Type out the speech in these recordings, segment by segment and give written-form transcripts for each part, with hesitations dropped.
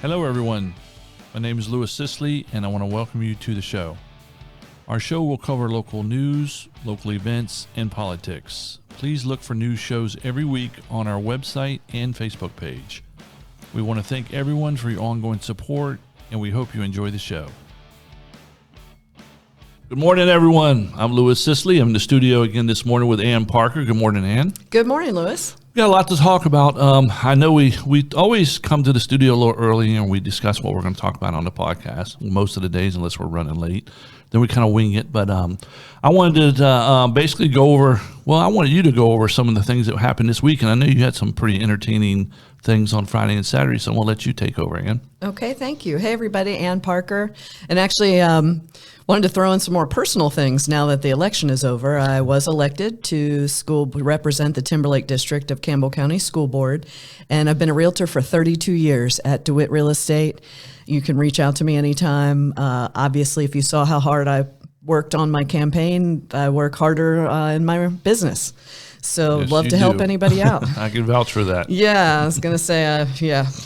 Hello, everyone. My name is Louis Scicli, and I want to welcome you to the show. Our show will cover local news, local events, and politics. Please look for news shows every week on our website and Facebook page. We want to thank everyone for your ongoing support, and we hope you enjoy the show. Good morning, everyone. I'm Louis Scicli. I'm in the studio again this morning with Ann Parker. Good morning, Ann. Good morning, Louis. We got a lot to talk about. I know we always come to the studio a little early and we discuss what we're going to talk about on the podcast most of the days, unless we're running late. Then we kind of wing it. But I wanted to basically go over, I wanted you to go over some of the things that happened this week. And I know you had some pretty entertaining things on Friday and Saturday, so I'm going to let you take over, Ann. Okay, thank you. Hey, everybody, Ann Parker. And actually, wanted to throw in some more personal things now that the election is over. I was elected to represent the Timberlake District of Campbell County School Board, and I've been a realtor for 32 years at DeWitt Real Estate. You can reach out to me anytime. Obviously, if you saw how hard I worked on my campaign, I work harder in my business. So yes, love to help anybody out. I can vouch for that. Yeah, I was going to say,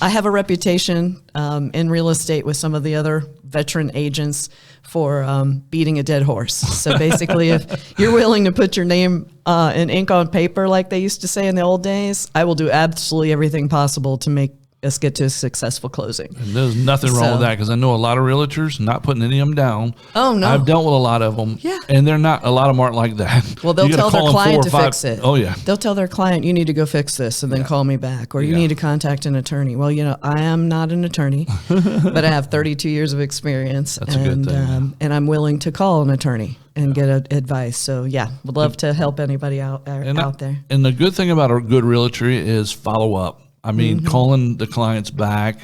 I have a reputation in real estate with some of the other veteran agents for beating a dead horse. So basically, if you're willing to put your name in ink on paper, like they used to say in the old days, I will do absolutely everything possible to make us get to a successful closing. And there's nothing wrong with that, because I know a lot of realtors, not putting any of them down. Oh, no. I've dealt with a lot of them. Yeah. And a lot of them aren't like that. Well, they'll tell their client to fix it. Oh, yeah. They'll tell their client, you need to go fix this and then call me back. Or you need to contact an attorney. Well, I am not an attorney, but I have 32 years of experience. That's a good thing. And I'm willing to call an attorney and get advice. So, would love to help anybody out there. And the good thing about a good realtor is follow up. I mean, calling the clients back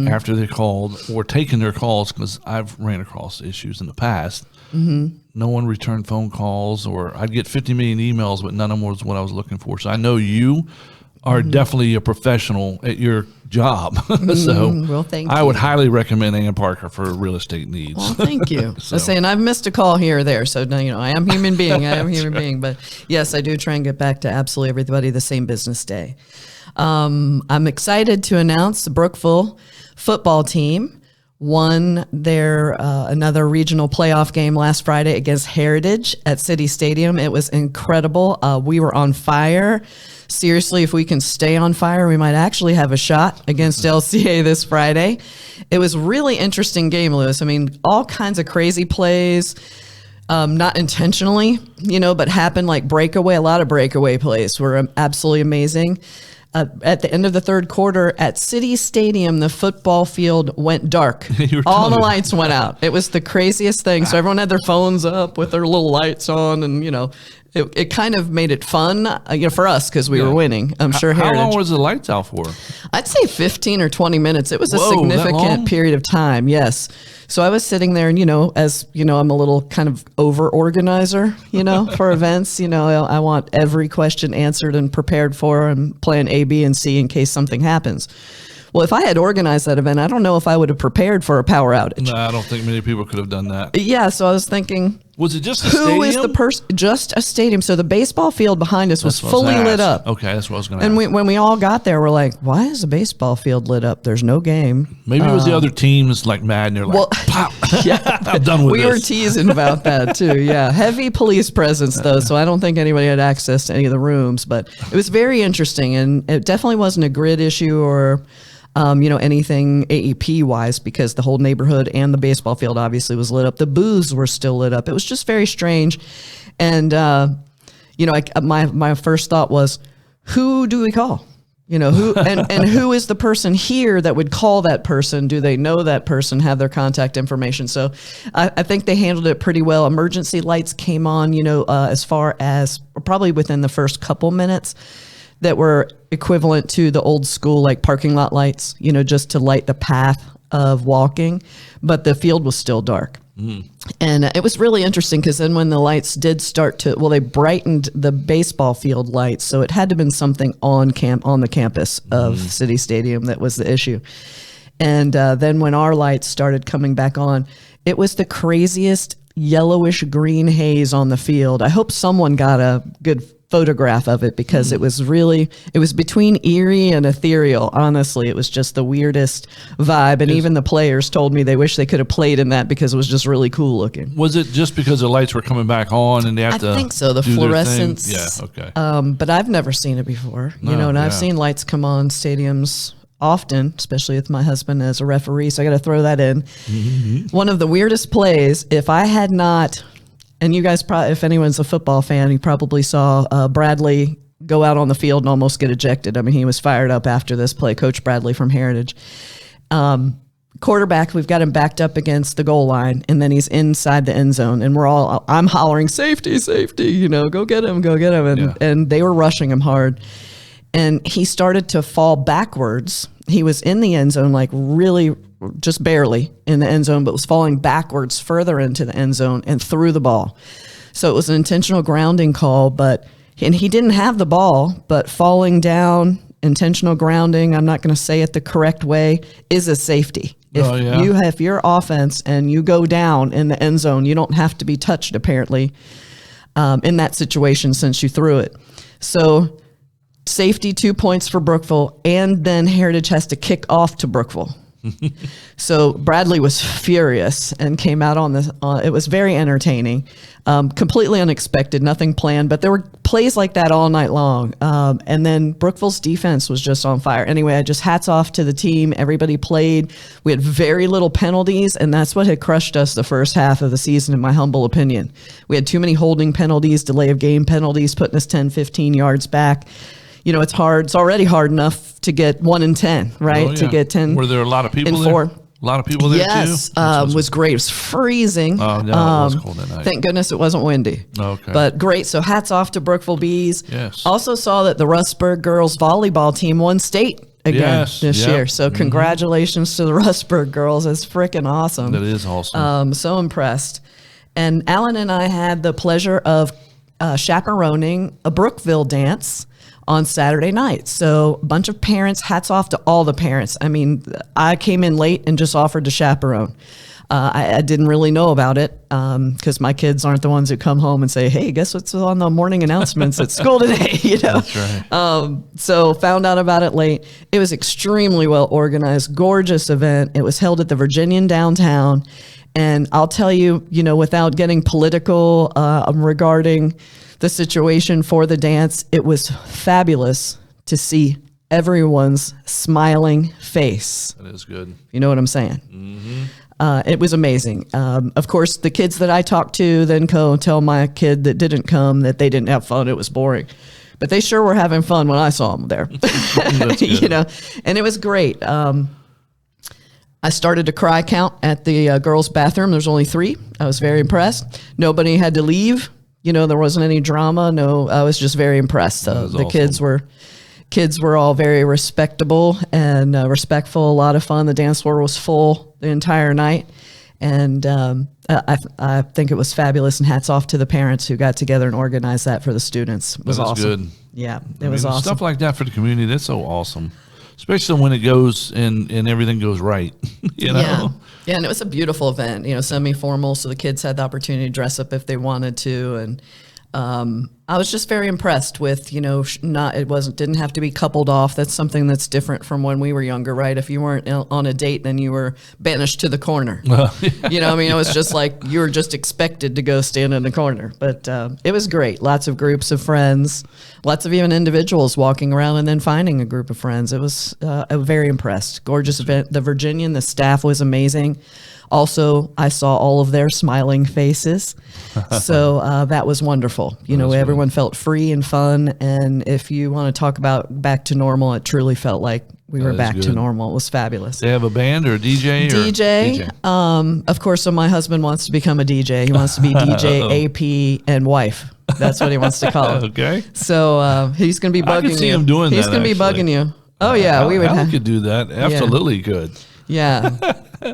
after they called, or taking their calls, because I've ran across issues in the past. No one returned phone calls, or I'd get 50 million emails, but none of them was what I was looking for. So I know you are definitely a professional at your job. So thank I you. would highly recommend Ann Parker for real estate needs. Well, thank you. I was saying I've missed a call here or there. So, I am human being. But yes, I do try and get back to absolutely everybody the same business day. I'm excited to announce the Brookville football team won their another regional playoff game last Friday against Heritage at City Stadium. It was incredible. We were on fire. Seriously, if we can stay on fire, we might actually have a shot against LCA this Friday. It was a really interesting game, Louis. I mean, all kinds of crazy plays. Not intentionally, but happened like a lot of breakaway plays were absolutely amazing. At the end of the third quarter at City Stadium, the football field went dark. All the lights went out. It was the craziest thing. So everyone had their phones up with their little lights on, and it kind of made it fun, for us, because we were winning. I'm sure Heritage. How long was the lights out for? I'd say 15 or 20 minets. It was a significant period of time. Yes. So I was sitting there, and as I'm a little kind of over organizer, for events. I want every question answered and prepared for, and plan A, B, and C in case something happens. Well, if I had organized that event, I don't know if I would have prepared for a power outage. No, I don't think many people could have done that. Yeah, so I was thinking, was it just a stadium? Who is the person? Just a stadium. So the baseball field behind us was fully lit up. Okay, that's what I was going to ask. And when we all got there, we're like, why is the baseball field lit up? There's no game. Maybe it was the other team that's like mad, and they're like, pop. I'm done with this. We were teasing about that too. Yeah, heavy police presence though, so I don't think anybody had access to any of the rooms. But it was very interesting, and it definitely wasn't a grid issue or anything AEP wise, because the whole neighborhood and the baseball field obviously was lit up. The booths were still lit up. It was just very strange. And, my first thought was, who do we call? Who, and who is the person here that would call that person? Do they know that person, have their contact information? So I think they handled it pretty well. Emergency lights came on, as far as probably within the first couple minutes, that were equivalent to the old school, like parking lot lights, just to light the path of walking, but the field was still dark. And it was really interesting, because then when the lights did start they brightened the baseball field lights. So it had to have been something on the campus of City Stadium that was the issue. And then when our lights started coming back on, it was the craziest yellowish green haze on the field. I hope someone got a good photograph of it because it was between eerie and ethereal. Honestly, it was just the weirdest vibe. And even the players told me they wish they could have played in that because it was just really cool looking. Was it just because the lights were coming back on and they had to I think so. The do fluorescence. Yeah. Okay. But I've never seen it before, and I've seen lights come on stadiums often, especially with my husband as a referee. So I got to throw that in. Mm-hmm. One of the weirdest plays, if I had not, and you guys probably, if anyone's a football fan, you probably saw Bradley go out on the field and almost get ejected. I mean, he was fired up after this play, Coach Bradley from Heritage. Quarterback, we've got him backed up against the goal line, and then he's inside the end zone, and I'm hollering, safety, safety, go get him, go get him. And they were rushing him hard. And he started to fall backwards. He was in the end zone, like really just barely in the end zone, but was falling backwards further into the end zone and threw the ball. So it was an intentional grounding call, and he didn't have the ball, but falling down, intentional grounding, I'm not going to say it the correct way, is a safety. If you're offense and you go down in the end zone, you don't have to be touched apparently in that situation since you threw it. So safety, 2 points for Brookville, and then Heritage has to kick off to Brookville. So Bradley was furious and came out on this. It was very entertaining, completely unexpected, nothing planned, but there were plays like that all night long. And then Brookville's defense was just on fire. Anyway, just hats off to the team. Everybody played. We had very little penalties, and that's what had crushed us the first half of the season, in my humble opinion. We had too many holding penalties, delay of game penalties, putting us 10, 15 yards back. It's hard. It's already hard enough to get 1 in 10, right? Oh, yeah. To get 10. Were there a lot of people there? 4. A lot of people there yes, too? Yes, was great. It was freezing. Oh, no, it was cold that night. Thank goodness it wasn't windy. Okay. But great. So hats off to Brookville Bees. Yes. Also saw that the Rustburg girls volleyball team won state again this year. So congratulations to the Rustburg girls. It's freaking awesome. That is awesome. So impressed. And Alan and I had the pleasure of chaperoning a Brookville Dance on Saturday night. So a bunch of parents, hats off to all the parents. I mean, I came in late and just offered to chaperone. I didn't really know about it because my kids aren't the ones who come home and say, hey, guess what's on the morning announcements at school today? That's right. So found out about it late. It was extremely well organized, gorgeous event. It was held at the Virginian downtown. And I'll tell you, without getting political regarding the situation for the dance, it was fabulous to see everyone's smiling face. That is good. You know what I'm saying? Mm-hmm. It was amazing. Of course, the kids that I talked to then go and tell my kid that didn't come that they didn't have fun. It was boring. But they sure were having fun when I saw them there. And it was great. I started a cry count at the girls' bathroom. There's only 3. I was very impressed. Nobody had to leave. There wasn't any drama. No, I was just very impressed. The awesome. Kids were all very respectable and respectful. A lot of fun. The dance floor was full the entire night. And I think it was fabulous, and hats off to the parents who got together and organized that for the students. It was awesome. Good. Yeah, it was awesome. Stuff like that for the community, that's so awesome. Especially when it goes and everything goes right, Yeah, and it was a beautiful event, semi-formal, so the kids had the opportunity to dress up if they wanted to, and I was just very impressed with, didn't have to be coupled off. That's something that's different from when we were younger, right? If you weren't on a date, then you were banished to the corner. It was just like you were just expected to go stand in the corner. But it was great. Lots of groups of friends, lots of even individuals walking around and then finding a group of friends. It was very impressed. Gorgeous event. The Virginian, the staff was amazing. Also, I saw all of their smiling faces. So that was wonderful. Everyone felt free and fun. And if you want to talk about back to normal, it truly felt like we were back to normal. It was fabulous. They have a band or a DJ? DJ. Of course, so my husband wants to become a DJ. He wants to be DJ, AP, and wife. That's what he wants to call it. Okay. So he's going to be bugging you. I can see him doing that. He's going to be bugging you. Oh, yeah. We would. I could do that. Absolutely could. Yeah.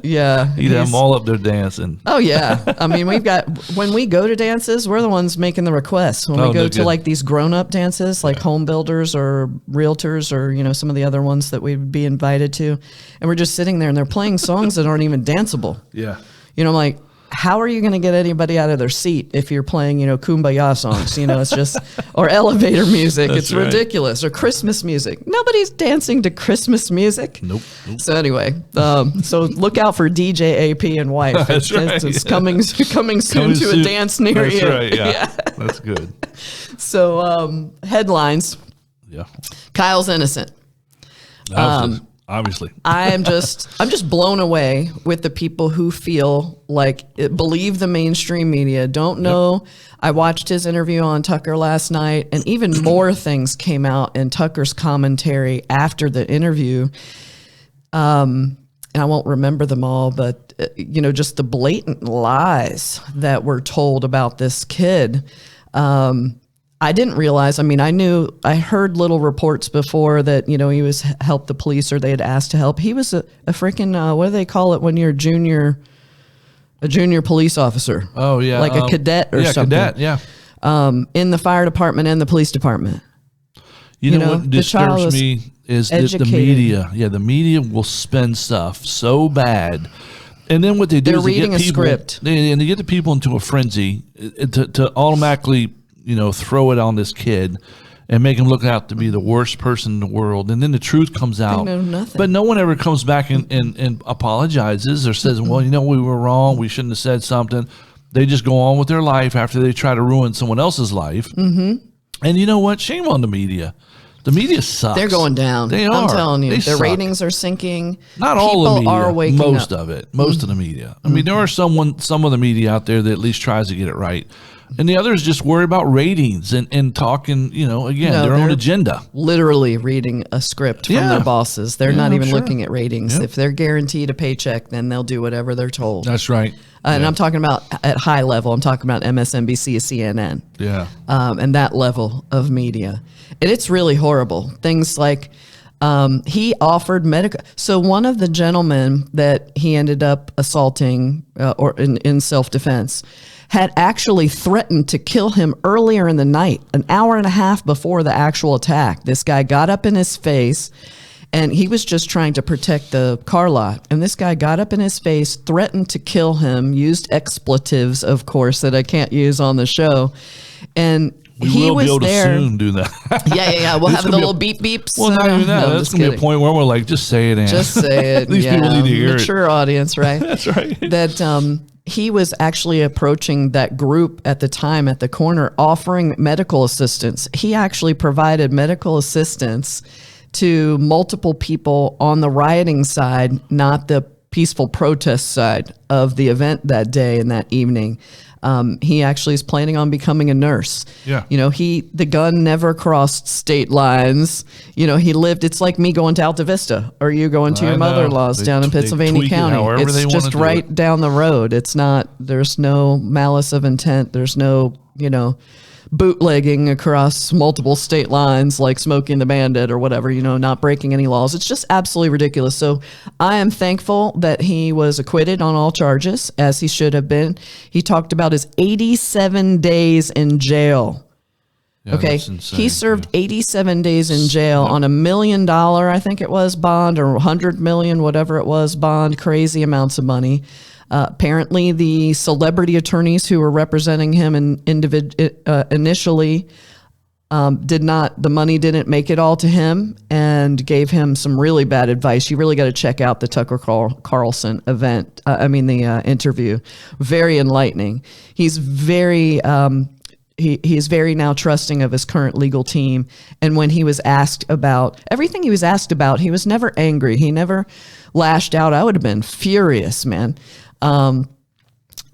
Yeah. You'd have them all up there dancing. Oh, yeah. I mean, when we go to dances, we're the ones making the requests. When we go to like these grown-up dances, like home builders or realtors or, some of the other ones that we'd be invited to. And we're just sitting there and they're playing songs that aren't even danceable. Yeah. I'm like, how are you going to get anybody out of their seat if you're playing, Kumbaya songs? It's just, or elevator music. That's it's right. ridiculous. Or Christmas music. Nobody's dancing to Christmas music. Nope. So anyway, so look out for DJ AP and wife. That's right. It's coming soon to a dance near That's you. right. Yeah. That's good. So headlines. Yeah. Kyle's innocent. Obviously. I'm just blown away with the people who feel like believe the mainstream media. Don't know. Yep. I watched his interview on Tucker last night, and even more things came out in Tucker's commentary after the interview. And I won't remember them all, but just the blatant lies that were told about this kid. I didn't realize, I heard little reports before that, he was helped the police or they had asked to help. He was a freaking, what do they call it when you're a junior police officer? Oh, yeah. Like a cadet or something. Yeah, cadet, yeah. In the fire department and the police department. You know what disturbs me is that the media. Yeah, the media will spin stuff so bad. And then what they do is they get people, they get the people into a frenzy to automatically throw it on this kid and make him look out to be the worst person in the world. And then the truth comes out. They know nothing. But no one ever comes back and apologizes or says, well, we were wrong. We shouldn't have said something. They just go on with their life after they try to ruin someone else's life. Mm-hmm. And you know what? Shame on the media. The media sucks. They're going down. They are. I'm telling you. Their ratings are sinking. Not all of the media. Are waking most up. of it. Most of the media. I mean, there are some of the media out there that at least tries to get it right. And the others just worry about ratings and talking, their own agenda. Literally reading a script from their bosses. They're not even looking at ratings. If they're guaranteed a paycheck, then they'll do whatever they're told. That's right. And I'm talking about at high level. I'm talking about MSNBC, CNN. Yeah. And that level of media. And it's really horrible. Things like he offered medical. So one of the gentlemen that he ended up assaulting or in self-defense had actually threatened to kill him earlier in the night, an hour and a half before the actual attack. This guy got up in his face, and he was just trying to protect the car lot. And this guy got up in his face, threatened to kill him, used expletives, of course, that I can't use on the show. And he was there. We will be able to soon do that. Yeah. We'll have the little beep beeps. Well, not even that. That's going to be a point where we're like, just say it, Ann. Just say it. These people need to hear Mature audience, right? That's right. That he was actually approaching that group at the time at the corner, offering medical assistance. He actually provided medical assistance to multiple people on the rioting side, not the peaceful protest side of the event that day and that evening. He actually is planning on becoming a nurse. Yeah. The gun never crossed state lines. He lived, it's like me going to Alta Vista or you going to your mother-in-law's down in Pittsylvania County. It's just right down the road. It's not, there's no malice of intent. There's no, bootlegging across multiple state lines like Smokey and the Bandit or whatever, not breaking any laws. It's just absolutely ridiculous. So I am thankful that he was acquitted on all charges, as he should have been. He talked about his 87 days in jail. Yeah, okay. He served 87 days in jail on $1 million, I think it was, bond, or 100 million, whatever it was, bond, crazy amounts of money. Apparently, the celebrity attorneys who were representing him initially the money didn't make it all to him and gave him some really bad advice. You really got to check out the Tucker Carlson interview. Very enlightening. He's very he's very now trusting of his current legal team. And when he was asked about everything he was asked about, he was never angry. He never lashed out. I would have been furious, man.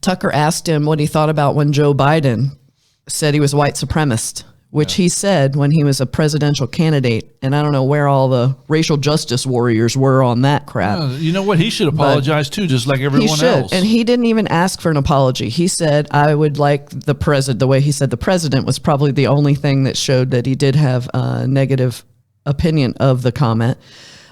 Tucker asked him what he thought about when Joe Biden said he was a white supremacist, which he said when he was a presidential candidate. And I don't know where all the racial justice warriors were on that crap. You know what? He should apologize too, just like everyone else. And he didn't even ask for an apology. He said, I would like the president, the way he said the president was probably the only thing that showed that he did have a negative opinion of the comment.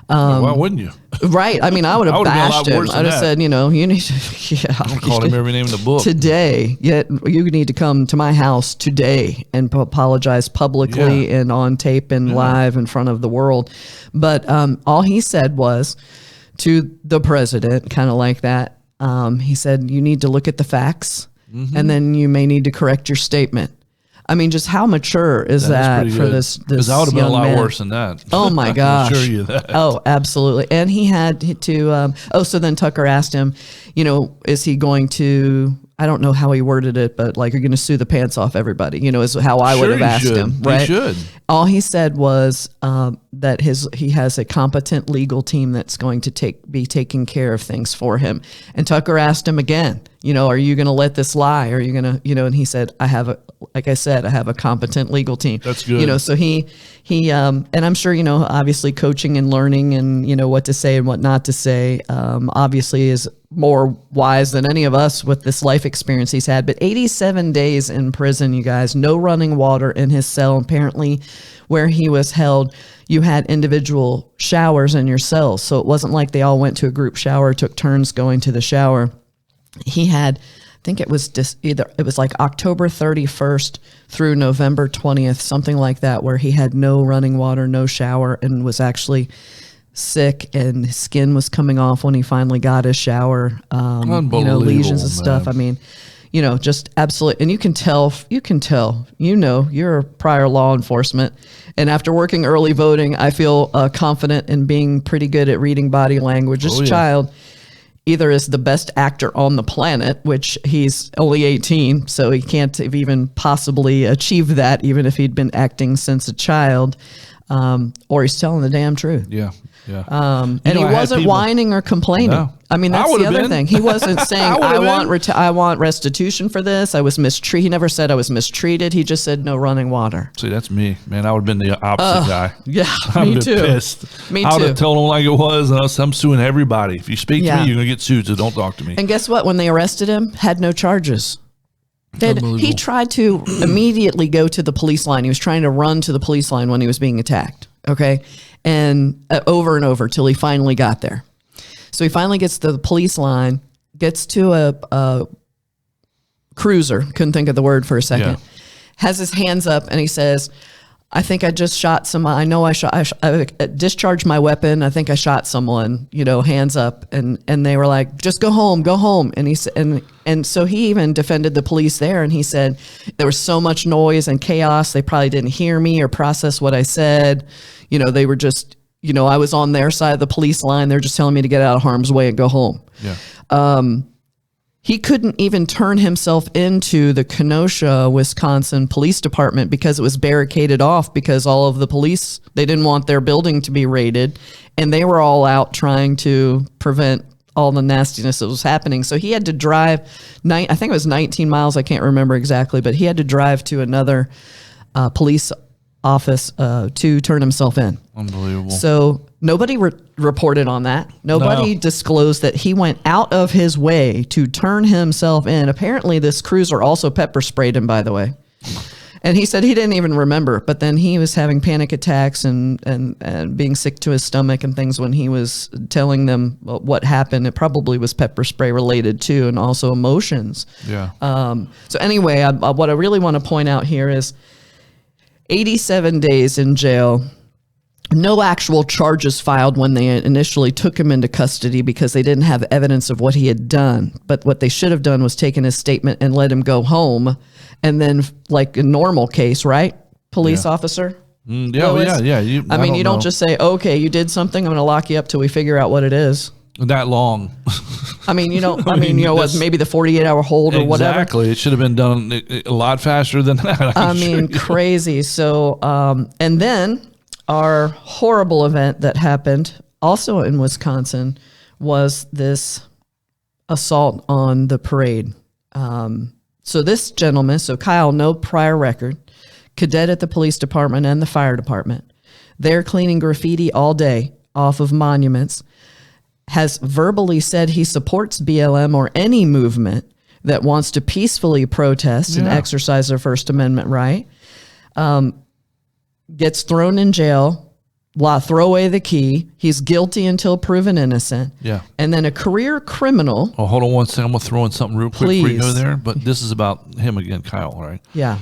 Why wouldn't you? Right. I mean, I would have bashed him. I'd have said, you need to, I called him every name in the book. Today, yet you need to come to my house today and apologize publicly and on tape and live in front of the world. But all he said was to the president, kind of like that, He said, you need to look at the facts and then you may need to correct your statement. I mean, just how mature is that for this Because I would have been a lot man. worse than that. Oh my gosh. I can assure you that. Oh, absolutely. And he had to, so then Tucker asked him, is he going to, I don't know how he worded it, but like, you're going to sue the pants off everybody, is how I would have asked him. Right. He should. All he said was that he has a competent legal team that's going to be taking care of things for him. And Tucker asked him again, are you going to let this lie? Are you going to, and he said, I have a competent legal team. That's good. So he, and I'm sure, obviously coaching and learning and, what to say and what not to say, obviously is more wise than any of us with this life experience he's had. But 87 days in prison, you guys, no running water in his cell. Apparently where he was held, you had individual showers in your cells. So it wasn't like they all went to a group shower, took turns going to the shower. He had, I think it was it was like October 31st through November 20th, something like that, where he had no running water, no shower, and was actually sick, and his skin was coming off when he finally got his shower. Lesions and stuff. Man. I mean, just absolutely. And you can tell, you're a prior law enforcement. And after working early voting, I feel confident in being pretty good at reading body language. This child either is the best actor on the planet, which he's only 18, so he can't have even possibly achieve that, even if he'd been acting since a child, or he's telling the damn truth. Yeah. Yeah. And he wasn't whining or complaining. No. I mean, that's the other thing. He wasn't saying, I want restitution for this. I was mistreated. He never said I was mistreated. He just said no running water. See, that's me, man. I would have been the opposite guy. Yeah, me too. Pissed. Me too. I would have told him like it was. I'm suing everybody. If you speak to me, you're going to get sued, so don't talk to me. And guess what? When they arrested him, had no charges. He tried to immediately go to the police line. He was trying to run to the police line when he was being attacked. Okay. And over and over till he finally got there. So he finally gets to the police line, gets to a cruiser, couldn't think of the word for a second, has his hands up, and he says, I think I just shot someone. I know I discharged my weapon. I think I shot someone, hands up. And they were like, just go home. And he said, and so he even defended the police there. And he said, there was so much noise and chaos. They probably didn't hear me or process what I said. They were just, I was on their side of the police line. They're just telling me to get out of harm's way and go home. Yeah. He couldn't even turn himself into the Kenosha, Wisconsin Police Department because it was barricaded off because all of the police, they didn't want their building to be raided, and they were all out trying to prevent all the nastiness that was happening. So he had to drive, I think it was 19 miles, I can't remember exactly, but he had to drive to another police office to turn himself in. Unbelievable. So nobody reported on that. Nobody disclosed that he went out of his way to turn himself in. Apparently this cruiser also pepper sprayed him, by the way. And he said he didn't even remember, but then he was having panic attacks and being sick to his stomach and things when he was telling them what happened. It probably was pepper spray related too, and also emotions. Yeah. So anyway, what I really want to point out here is 87 days in jail, no actual charges filed when they initially took him into custody because they didn't have evidence of what he had done. But what they should have done was taken his statement and let him go home. And then, like a normal case, right? Police officer? Yeah. You don't just say, okay, you did something, I'm going to lock you up till we figure out what it is. That long. Maybe the 48-hour hold or whatever. Exactly. It should have been done a lot faster than that. Crazy. So, and then our horrible event that happened also in Wisconsin was this assault on the parade. So this gentleman, Kyle, no prior record, cadet at the police department and the fire department. They're cleaning graffiti all day off of monuments, has verbally said he supports BLM or any movement that wants to peacefully protest and exercise their First Amendment right, gets thrown in jail, throw away the key. He's guilty until proven innocent. Yeah. And then a career criminal. Oh, hold on one second. I'm going to throw in something real quick Please. before you go there. But this is about him again, Kyle, right? Yeah.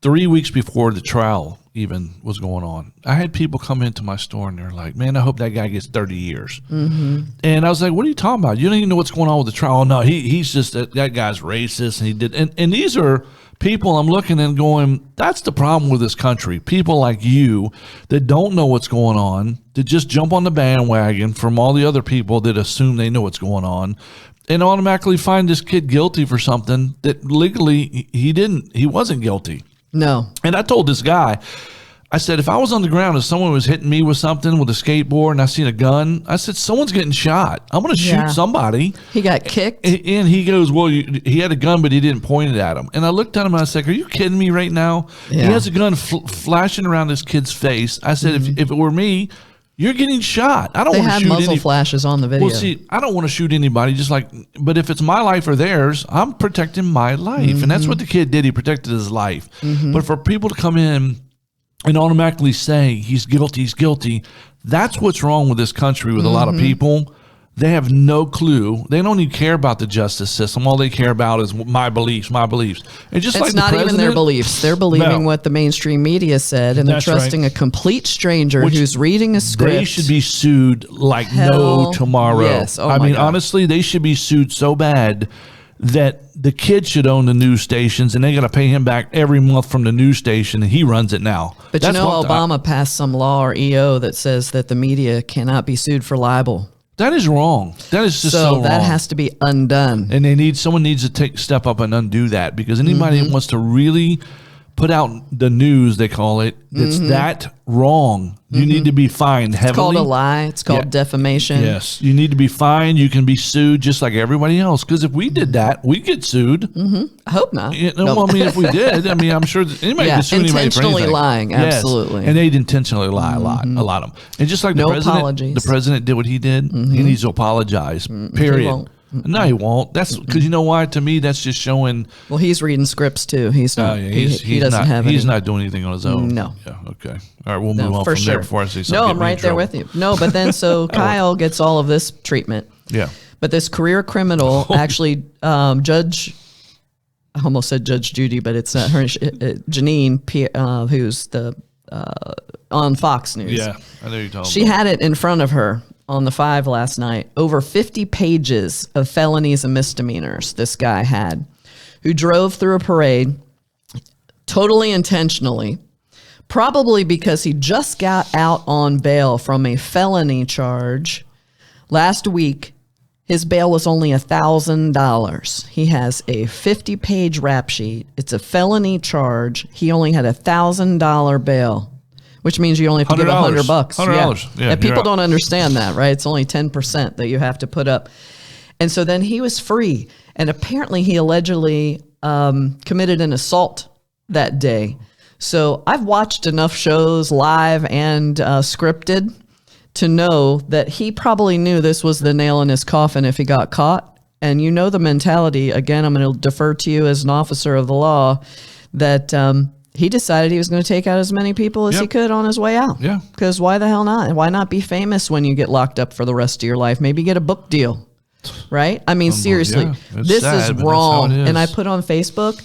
3 weeks before the trial even was going on, I had people come into my store and they're like, man, I hope that guy gets 30 years. And I was like, what are you talking about? You don't even know what's going on with the trial. Oh, no, he's just, that guy's racist. And he did. And these are people I'm looking and going, that's the problem with this country. People like you that don't know what's going on, that just jump on the bandwagon from all the other people that assume they know what's going on and automatically find this kid guilty for something that legally he wasn't guilty. No. And I told this guy, I said, if I was on the ground and someone was hitting me with something with a skateboard and I seen a gun, I said, someone's getting shot. I'm going to shoot somebody. He got kicked. And he goes, well, he had a gun, but he didn't point it at him. And I looked at him and I said, are you kidding me right now? Yeah. He has a gun flashing around this kid's face. I said, if it were me, you're getting shot. I don't want to shoot muzzle flashes on the video. Well, see, I don't want to shoot anybody. But if it's my life or theirs, I'm protecting my life, and that's what the kid did. He protected his life. But for people to come in and automatically say he's guilty, that's what's wrong with this country. With a lot of people, they have no clue. They don't even care about the justice system. All they care about is my beliefs. And just it's not even their beliefs. They're believing what the mainstream media said, and they're trusting a complete stranger who's reading a script. They should be sued like no tomorrow. Yes. Oh, I mean, honestly, they should be sued so bad that the kid should own the news stations, and they got to pay him back every month from the news station, and he runs it now. But that's Obama passed some law or EO that says that the media cannot be sued for libel. That is wrong. That is just so wrong. That has to be undone. And someone needs to step up and undo that, because anybody that wants to really put out the news, they call it, that's that wrong, you need to be fined heavily. It's called a lie. It's called defamation. Yes. You need to be fined. You can be sued just like everybody else. Because if we did that, we'd get sued. I hope not. Well, I mean, if we did, I mean, I'm sure that anybody could sue anybody for anything. Intentionally lying, absolutely. Yes. And they'd intentionally lie a lot of them. And just like the president did what he did, he needs to apologize, period. He won't. No, he won't. That's because you know why? To me, that's just showing. Well, he's reading scripts too. He's not. He doesn't have. He's not doing anything on his own. No. Yeah. Okay. All right. We'll move on from there before I say something. No, I'm right there with you. No, but then Kyle gets all of this treatment. Yeah. But this career criminal actually, Judge. I almost said Judge Judy, but it's not her. Janine, who's on Fox News. Yeah, I know you're talking. She had it in front of her on the 5 last night, over 50 pages of felonies and misdemeanors this guy had, who drove through a parade totally intentionally, probably because he just got out on bail from a felony charge last week. His bail was only $1,000. He has a 50-page rap sheet. It's a felony charge. He only had $1,000 bail, which means you only have to give $100. $100. Yeah. And people don't understand that, right? It's only 10% that you have to put up. And so then he was free. And apparently he allegedly committed an assault that day. So I've watched enough shows live and scripted to know that he probably knew this was the nail in his coffin if he got caught. And you know the mentality. Again, I'm going to defer to you as an officer of the law that he decided he was going to take out as many people as he could on his way out. Yeah. Because why the hell not? Why not be famous when you get locked up for the rest of your life? Maybe get a book deal, right? I mean, seriously, this is wrong. And I put on Facebook,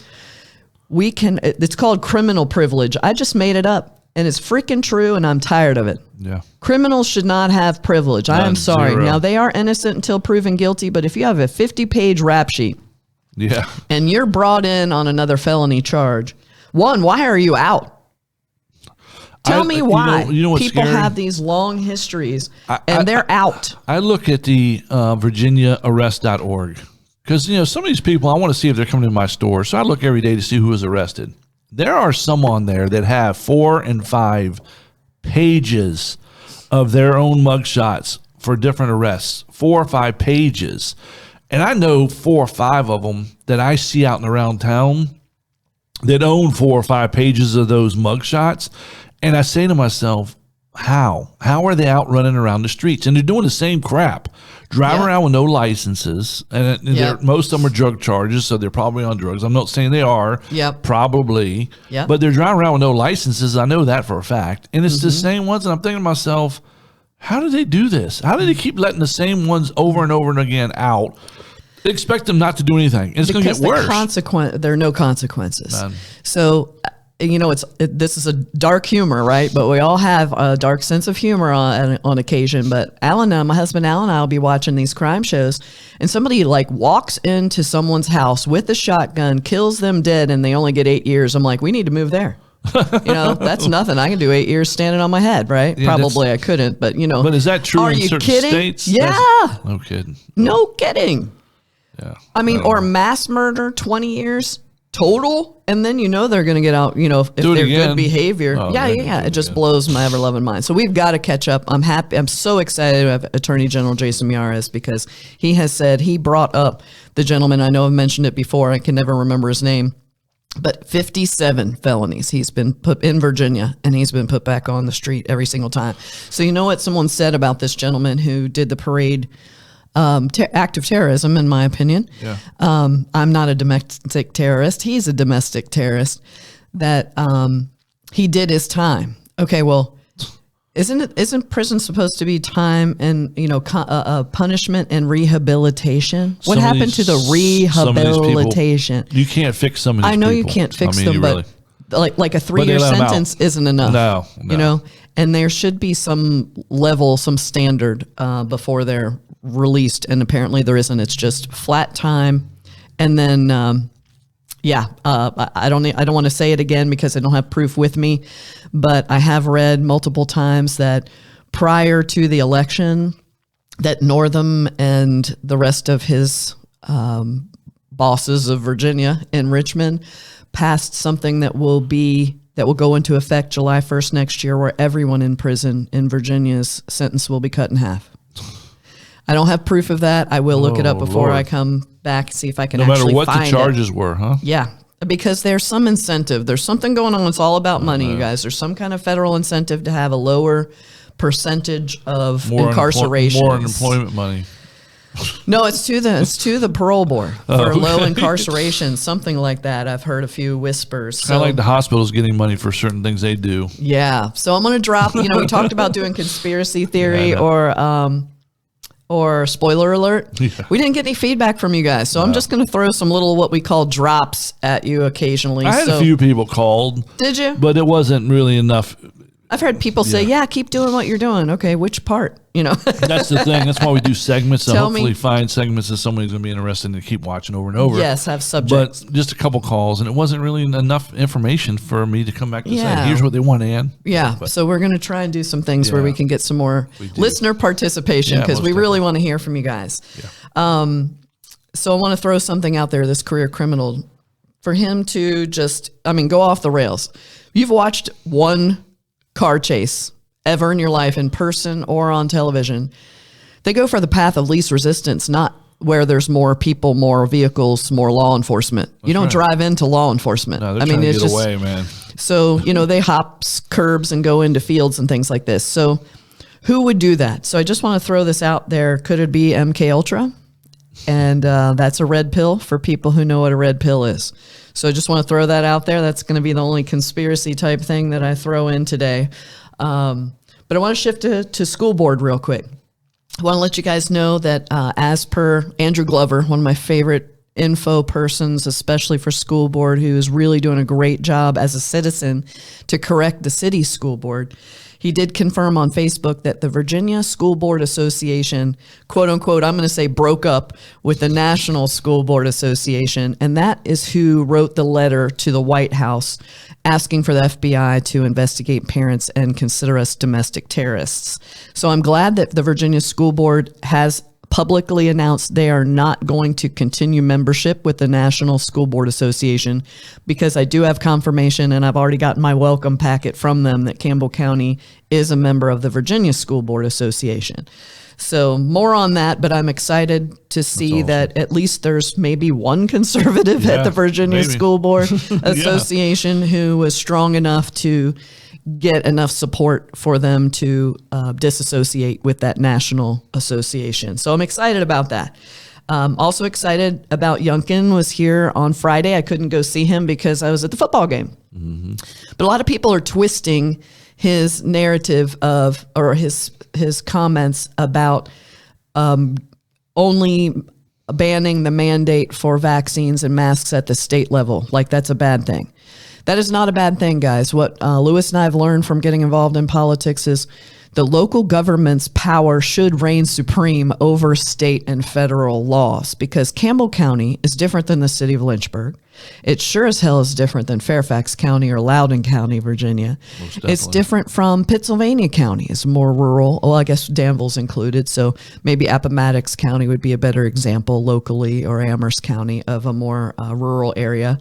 it's called criminal privilege. I just made it up. And it's freaking true, and I'm tired of it. Yeah. Criminals should not have privilege. I am sorry. Zero. Now, they are innocent until proven guilty, but if you have a 50-page rap sheet and you're brought in on another felony charge, one, why are you out? Tell me why. You know what's people scary? have these long histories, and they're out. I look at the VirginiaArrest.org because, some of these people, I want to see if they're coming to my store. So I look every day to see who was arrested. There are some on there that have 4 and 5 pages of their own mugshots for different arrests. 4 or 5 pages. And I know 4 or 5 of them that I see out and around town that own 4 or 5 pages of those mugshots. And I say to myself, how? How are they out running around the streets? And they're doing the same crap. Driving around with no licenses. And most of them are drug charges, so they're probably on drugs. I'm not saying they are. Probably. But they're driving around with no licenses. I know that for a fact. And it's the same ones. And I'm thinking to myself, how do they do this? How do they keep letting the same ones over and over and again out? They expect them not to do anything. It's going to get worse. There are no consequences. None. So this is a dark humor, right? But we all have a dark sense of humor on occasion. But my husband Alan and I will be watching these crime shows, and somebody like walks into someone's house with a shotgun, kills them dead, and they only get 8 years. I'm like, we need to move there. That's nothing. I can do 8 years standing on my head, right? Yeah, probably I couldn't, but But is that true are in you certain kidding? states? Yeah. No kidding. No kidding. Yeah. I mean, or mass murder, 20 years total, and then they're going to get out, if they're good behavior. Yeah. It just blows my ever-loving mind. So we've got to catch up. I'm happy. I'm so excited to have Attorney General Jason Miaris, because he has said, he brought up the gentleman, I know I've mentioned it before, I can never remember his name, but 57 felonies he's been put in Virginia, and he's been put back on the street every single time. So you know what someone said about this gentleman who did the parade, act of terrorism, in my opinion. Yeah. I'm not a domestic terrorist. He's a domestic terrorist. That he did his time. Okay, well, isn't prison supposed to be time and punishment and rehabilitation? What happened to the rehabilitation? You can't fix some of these I know people. you can't fix them, but like a 3-year sentence isn't enough. No. And there should be some level, some standard before they're released, and apparently there isn't. It's just flat time, and then I don't want to say it again because I don't have proof with me, but I have read multiple times that prior to the election, that Northam and the rest of his bosses of Virginia in Richmond passed something that will go into effect July 1st next year, where everyone in prison in Virginia's sentence will be cut in half. I don't have proof of that. I will look it up before I come back, see if I can actually find it. No matter what the charges were, huh? Yeah, because there's some incentive. There's something going on. It's all about money, you guys. There's some kind of federal incentive to have a lower percentage of incarceration. More unemployment money. No, it's to the parole board for low incarceration, something like that. I've heard a few whispers. Kind of like the hospitals getting money for certain things they do. Yeah. So I'm going to drop, we talked about doing conspiracy theory or spoiler alert. Yeah. We didn't get any feedback from you guys. So I'm just going to throw some little what we call drops at you occasionally. I had a few people called. Did you? But it wasn't really enough. I've heard people say, keep doing what you're doing. Okay, which part? That's the thing. That's why we do segments. And hopefully find segments that somebody's going to be interested in and keep watching over and over. Yes, have subjects. But just a couple calls, and it wasn't really enough information for me to come back and say, here's what they want, Ann. Yeah, so we're going to try and do some things where we can get some more listener participation, because we really want to hear from you guys. Yeah. So I want to throw something out there, this career criminal, for him to just, go off the rails. You've watched one car chase ever in your life, in person or on television. They go for the path of least resistance, not where there's more people, more vehicles, more law enforcement. You don't drive into law enforcement. No, they're trying to get away, man. So, they hop curbs and go into fields and things like this. So who would do that? So I just want to throw this out there. Could it be MK Ultra? And that's a red pill for people who know what a red pill is. So I just want to throw that out there. That's going to be the only conspiracy type thing that I throw in today. But I want to shift to school board real quick. I want to let you guys know that as per Andrew Glover, one of my favorite info persons, especially for school board, who is really doing a great job as a citizen to correct the city school board, he did confirm on Facebook that the Virginia School Board Association, quote unquote, I'm going to say, broke up with the National School Board Association. And that is who wrote the letter to the White House asking for the FBI to investigate parents and consider us domestic terrorists. So I'm glad that the Virginia School Board has publicly announced they are not going to continue membership with the National School Board Association, because I do have confirmation, and I've already gotten my welcome packet from them, that Campbell County is a member of the Virginia School Board Association. So more on that, but I'm excited to see that at least there's maybe one conservative at the Virginia School Board Association who was strong enough to get enough support for them to disassociate with that national association. So I'm excited about that. Also excited about Youngkin was here on Friday. I couldn't go see him because I was at the football game. Mm-hmm. But a lot of people are twisting his narrative or his comments about only banning the mandate for vaccines and masks at the state level. Like that's a bad thing. That is not a bad thing, guys. What Louis and I have learned from getting involved in politics is the local government's power should reign supreme over state and federal laws, because Campbell County is different than the city of Lynchburg. It sure as hell is different than Fairfax County or Loudoun County, Virginia. It's different from Pittsylvania County. It's more rural. Well, I guess Danville's included, so maybe Appomattox County would be a better example locally, or Amherst County, of a more rural area.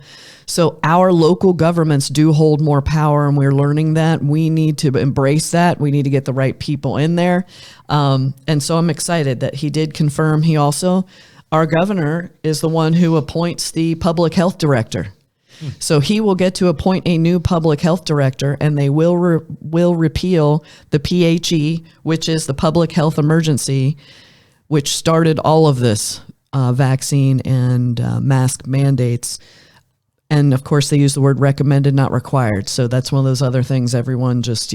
So our local governments do hold more power, and we're learning that. We need to embrace that. We need to get the right people in there. And so I'm excited that he did confirm. Our governor is the one who appoints the public health director. So he will get to appoint a new public health director, and they will repeal the PHE, which is the public health emergency, which started all of this vaccine and mask mandates. And of course, they use the word recommended, not required. So that's one of those other things everyone just,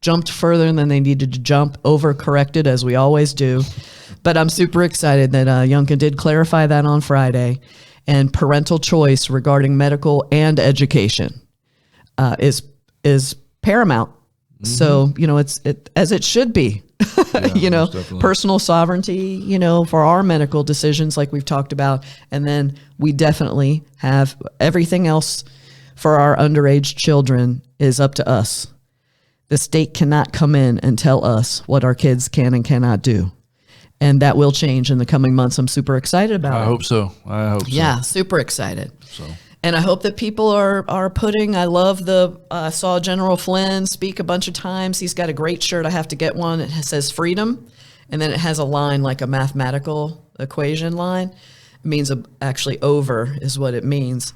jumped further than they needed to jump, overcorrected, as we always do. But I'm super excited that Youngkin did clarify that on Friday. And parental choice regarding medical and education is paramount. Mm-hmm. So, it's as it should be. Yeah, personal sovereignty, for our medical decisions like we've talked about. And then we definitely have everything else for our underage children is up to us. The state cannot come in and tell us what our kids can and cannot do. And that will change in the coming months. I'm super excited about it. I hope so. Yeah, super excited. So. And I hope that people are putting, I love I saw General Flynn speak a bunch of times. He's got a great shirt. I have to get one. It says freedom. And then it has a line like a mathematical equation line. It means actually over is what it means.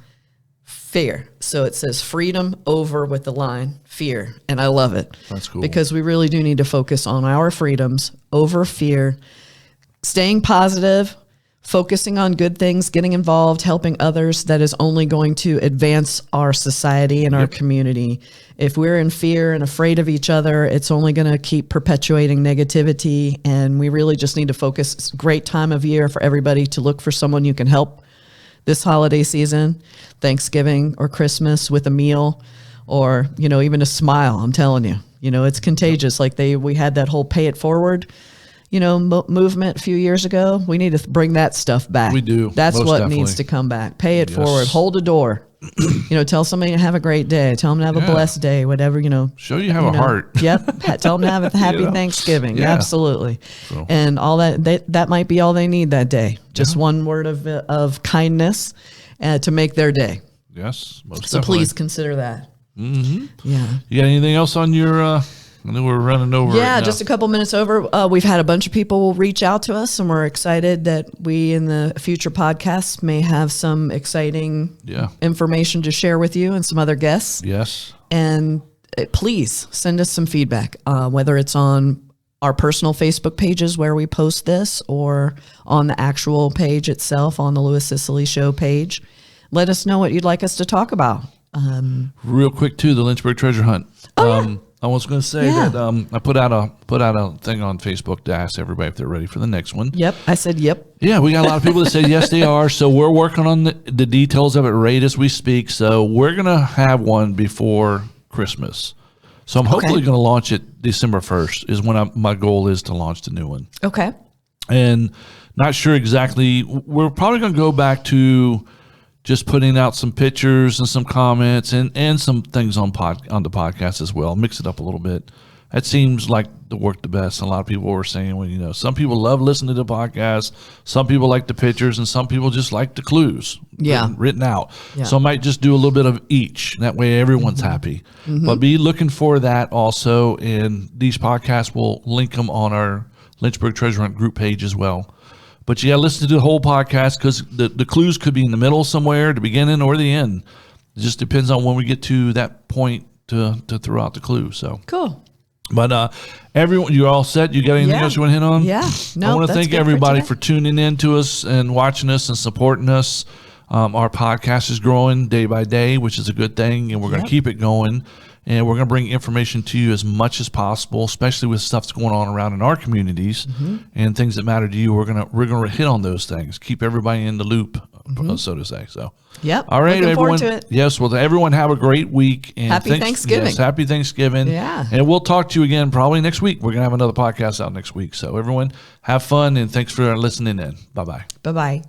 Fear. So it says freedom over with the line fear. And I love it. That's cool. Because we really do need to focus on our freedoms over fear, staying positive, focusing on good things, getting involved, helping others. That is only going to advance our society and our community. If we're in fear and afraid of each other, it's only going to keep perpetuating negativity. And we really just need to focus. It's a great time of year for everybody to look for someone you can help this holiday season, Thanksgiving or Christmas, with a meal or, even a smile. I'm telling you, it's contagious. Like we had that whole pay it forward movement a few years ago. We need to bring that stuff back. We do. That's Most what definitely needs to come back. Pay it forward. Hold a door. Tell somebody to have a great day. Tell them to have a blessed day, whatever, Show you have a heart. Yep. Tell them to have a happy Thanksgiving. Yeah. Absolutely. So. And all that might be all they need that day. Just one word of kindness to make their day. Yes. Most so definitely. Please consider that. Mm-hmm. Yeah. You got anything else on your, I know we're running over. Yeah, right just a couple minutes over. We've had a bunch of people reach out to us, and we're excited that we, in the future podcasts, may have some exciting information to share with you and some other guests. Yes. And please send us some feedback, whether it's on our personal Facebook pages where we post this or on the actual page itself on the Louis Scicli Show page. Let us know what you'd like us to talk about. Real quick, too, the Lynchburg treasure hunt. I was going to say that I put out a thing on Facebook to ask everybody if they're ready for the next one. Yep, I said yep. Yeah, we got a lot of people that said yes, they are. So we're working on the details of it right as we speak. So we're going to have one before Christmas. So I'm hopefully going to launch it December 1st is when my goal is to launch the new one. Okay. And not sure exactly. We're probably going to go back to just putting out some pictures and some comments and some things on the podcast as well. Mix it up a little bit. That seems like to work the best. A lot of people were saying, well, some people love listening to the podcast. Some people like the pictures, and some people just like the clues written out. Yeah. So I might just do a little bit of each. That way everyone's happy. Mm-hmm. But be looking for that also. And these podcasts, will link them on our Lynchburg Treasure Hunt group page as well. But you got to listen to the whole podcast because the clues could be in the middle somewhere, the beginning or the end. It just depends on when we get to that point to throw out the clue. So cool. But everyone, you're all set? You got anything else you want to hit on? Yeah. No, I want to thank everybody for tuning in to us and watching us and supporting us. Our podcast is growing day by day, which is a good thing, and we're going to keep it going. And we're going to bring information to you as much as possible, especially with stuff that's going on around in our communities and things that matter to you. We're going to hit on those things, keep everybody in the loop so to say. So, yep. All right, Looking everyone. forward to it. Yes. Well, everyone have a great week. And Happy Thanksgiving. Yes, happy Thanksgiving. Yeah. And we'll talk to you again probably next week. We're going to have another podcast out next week. So everyone have fun and thanks for listening in. Bye-bye. Bye-bye.